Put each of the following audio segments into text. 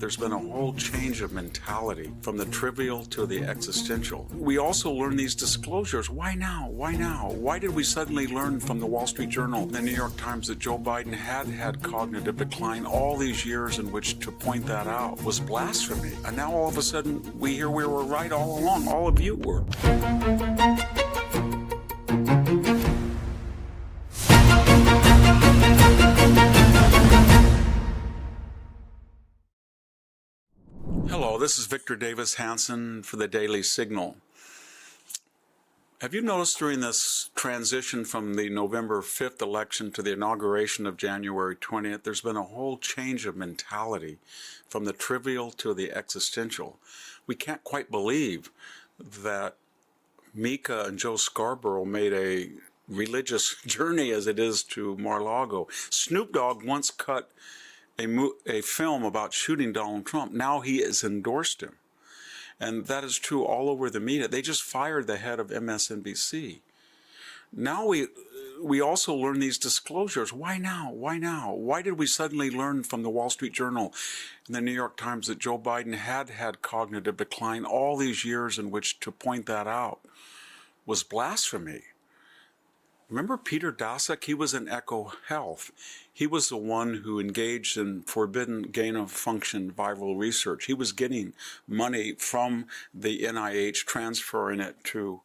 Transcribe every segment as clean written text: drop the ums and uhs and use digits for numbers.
There's been a whole change of mentality from the trivial to the existential. We also learn these disclosures. Why now? Why now? Why did we suddenly learn from the Wall Street Journal, the New York Times, that Joe Biden had cognitive decline? All these years in which to point that out was blasphemy. And now all of a sudden we hear we were right all along. All of you were. Hello, this is Victor Davis Hanson for the Daily Signal. Have you noticed during this transition from the November 5th election to the inauguration of January 20th, there's been a whole change of mentality from the trivial to the existential? We can't quite believe that Mika and Joe Scarborough made a religious journey as it is to Mar-a-Lago. Snoop Dogg once cut a film about shooting Donald Trump. Now he has endorsed him. And that is true all over the media. They just fired the head of MSNBC. Now we also learn these disclosures. Why now? Why now? Why did we suddenly learn from the Wall Street Journal and the New York Times that Joe Biden had cognitive decline? All these years in which to point that out was blasphemy. Remember Peter Dask? He was in Echo Health. He was the one who engaged in forbidden gain-of-function viral research. He was getting money from the NIH, transferring it to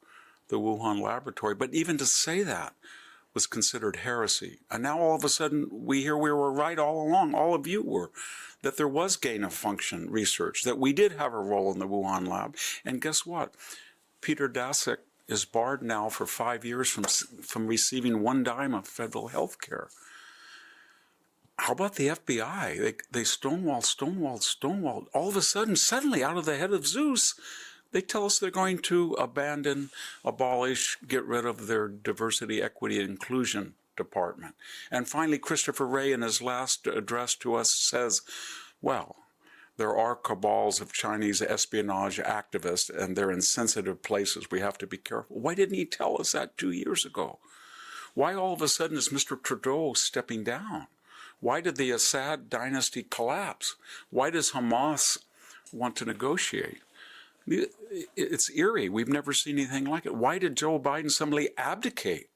the Wuhan laboratory. But even to say that was considered heresy. And now all of a sudden we hear we were right all along, all of you were, that there was gain-of-function research, that we did have a role in the Wuhan lab. And guess what? Peter Dask is barred now for 5 years from receiving one dime of federal health care. How about the FBI? They stonewalled. All of a sudden, suddenly, out of the head of Zeus, they tell us they're going to abandon, abolish, get rid of their diversity, equity, and inclusion department. And finally, Christopher Wray, in his last address to us, says, well, there are cabals of Chinese espionage activists, and they're in sensitive places. We have to be careful. Why didn't he tell us that 2 years ago? Why all of a sudden is Mr. Trudeau stepping down? Why did the Assad dynasty collapse? Why does Hamas want to negotiate? It's eerie. We've never seen anything like it. Why did Joe Biden suddenly abdicate?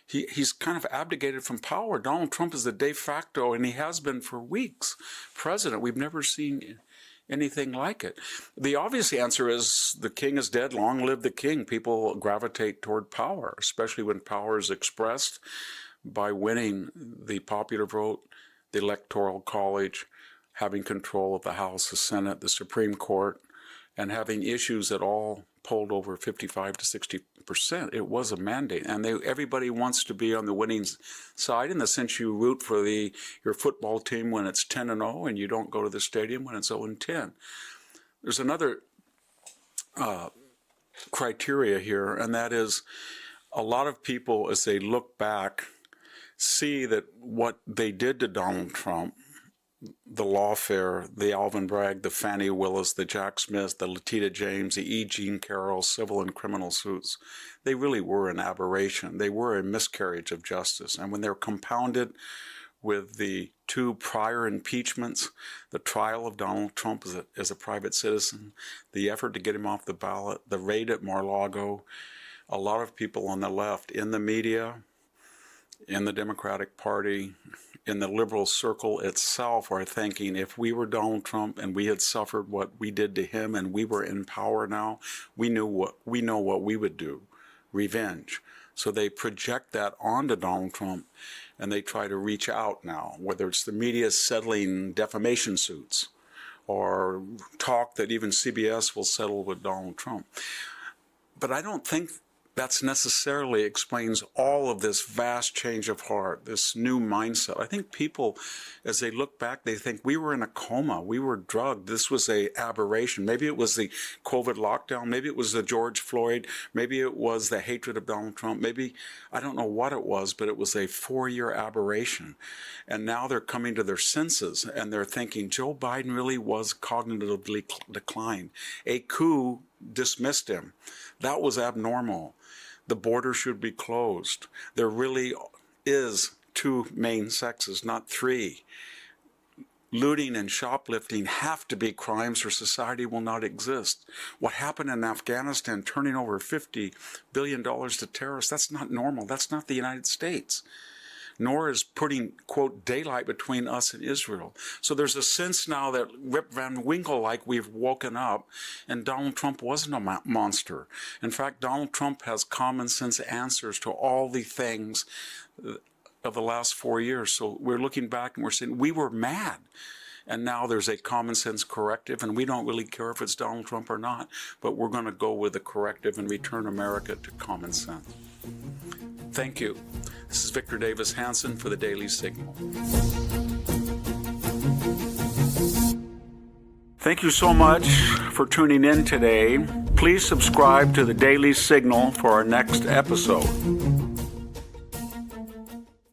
He's kind of abdicated from power. Donald Trump is the de facto, and he has been for weeks, president. We've never seen anything like it. The obvious answer is the king is dead. Long live the king. People gravitate toward power, especially when power is expressed by winning the popular vote, the Electoral College, having control of the House, the Senate, the Supreme Court, and having issues that all polled over 55 to 60%. It was a mandate, and everybody wants to be on the winning side in the sense you root for your football team when it's 10-0, and you don't go to the stadium when it's 0-10. There's another criteria here, and that is a lot of people, as they look back, see that what they did to Donald Trump, the lawfare, the Alvin Bragg, the Fannie Willis, the Jack Smith, the Letitia James, the E. Jean Carroll civil and criminal suits, they really were an aberration. They were a miscarriage of justice. And when they're compounded with the two prior impeachments, the trial of Donald Trump as a private citizen, the effort to get him off the ballot, the raid at Mar-a-Lago, a lot of people on the left, in the media, in the Democratic Party, in the liberal circle itself, are thinking if we were Donald Trump and we had suffered what we did to him and we were in power now, we know what we would do, revenge. So they project that onto Donald Trump, and they try to reach out now, whether it's the media settling defamation suits or talk that even CBS will settle with Donald Trump. But I don't think that's necessarily explains all of this vast change of heart, this new mindset. I think people, as they look back, they think we were in a coma, we were drugged, this was a aberration. Maybe it was the COVID lockdown, maybe it was the George Floyd, maybe it was the hatred of Donald Trump, maybe, I don't know what it was, but it was a 4-year aberration. And now they're coming to their senses, and they're thinking Joe Biden really was cognitively declined. A coup dismissed him. That was abnormal. The border should be closed. There really is two main sexes, not three. looting and shoplifting have to be crimes or society will not exist. What happened in Afghanistan, turning over $50 billion to terrorists, that's not normal. That's not the United States. Nor is putting, quote, daylight between us and Israel. So there's a sense now that Rip Van Winkle, like we've woken up, and Donald Trump wasn't a monster. In fact, Donald Trump has common sense answers to all the things of the last 4 years. So we're looking back and we're saying, we were mad. And now there's a common sense corrective, and we don't really care if it's Donald Trump or not, but we're going to go with the corrective and return America to common sense. Thank you. This is Victor Davis Hanson for the Daily Signal. Thank you so much for tuning in today. Please subscribe to the Daily Signal for our next episode.